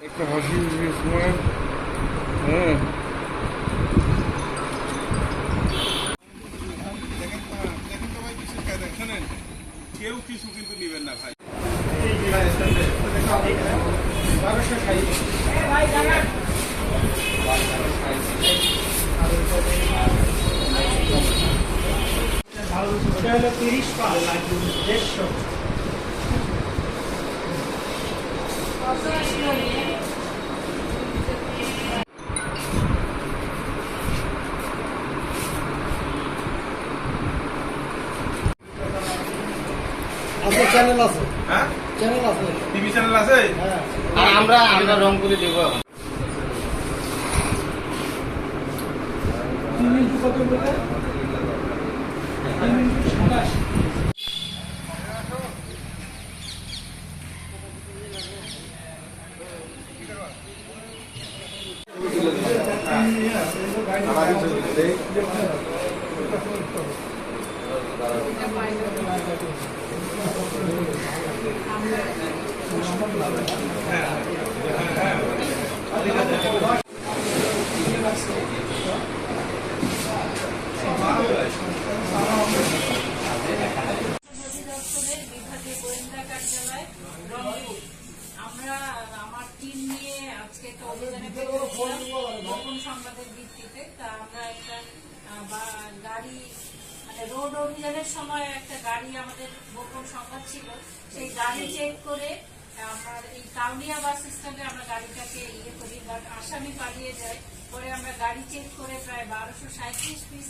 একটা হাসি সময় হ্যাঁ কেউ কিছু কিন্তু নেবেন না ভাই। ওটা হলো 30 পা 150। আপনার চ্যানেল আছে? হ্যাঁ, চ্যানেল আছে? টিভি চ্যানেল আছে। হ্যাঁ। আর আমরা রংপুরে দেবো এখন। কত বলে? 27। বিভাগীয় গোয়েন্দা কার্যালয় রংপুর। আমরা আমার টিম নিয়ে আজকে একটা অভিযানে বেরিয়েছিলাম গোপন সংবাদের ভিত্তিতে। তা আমরা একটা গাড়ি মানে রোড অভিযানের সময় একটা গাড়ি আমাদের গোপন সংবাদ ছিল, সেই গাড়ি চেক করে আমরা এই কাউনিয়া বাস স্ট্যান্ডে আমরা গাড়িটাকে করি, বাট আসামি পালিয়ে যায়। পরে আমরা গাড়ি চেক করে প্রায় 1237 পিস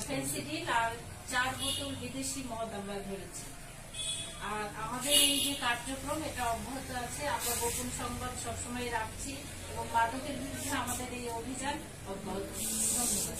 ফেন্সিডিল আর 4 বোতল বিদেশি মদ আমরা ধরেছি। আর আমাদের এই যে কার্যক্রম এটা অব্যাহত আছে, আমরা গোপন সংবাদ সবসময় রাখছি এবং মাদকের বিরুদ্ধে আমাদের এই অভিযান অব্যাহত। ধন্যবাদ।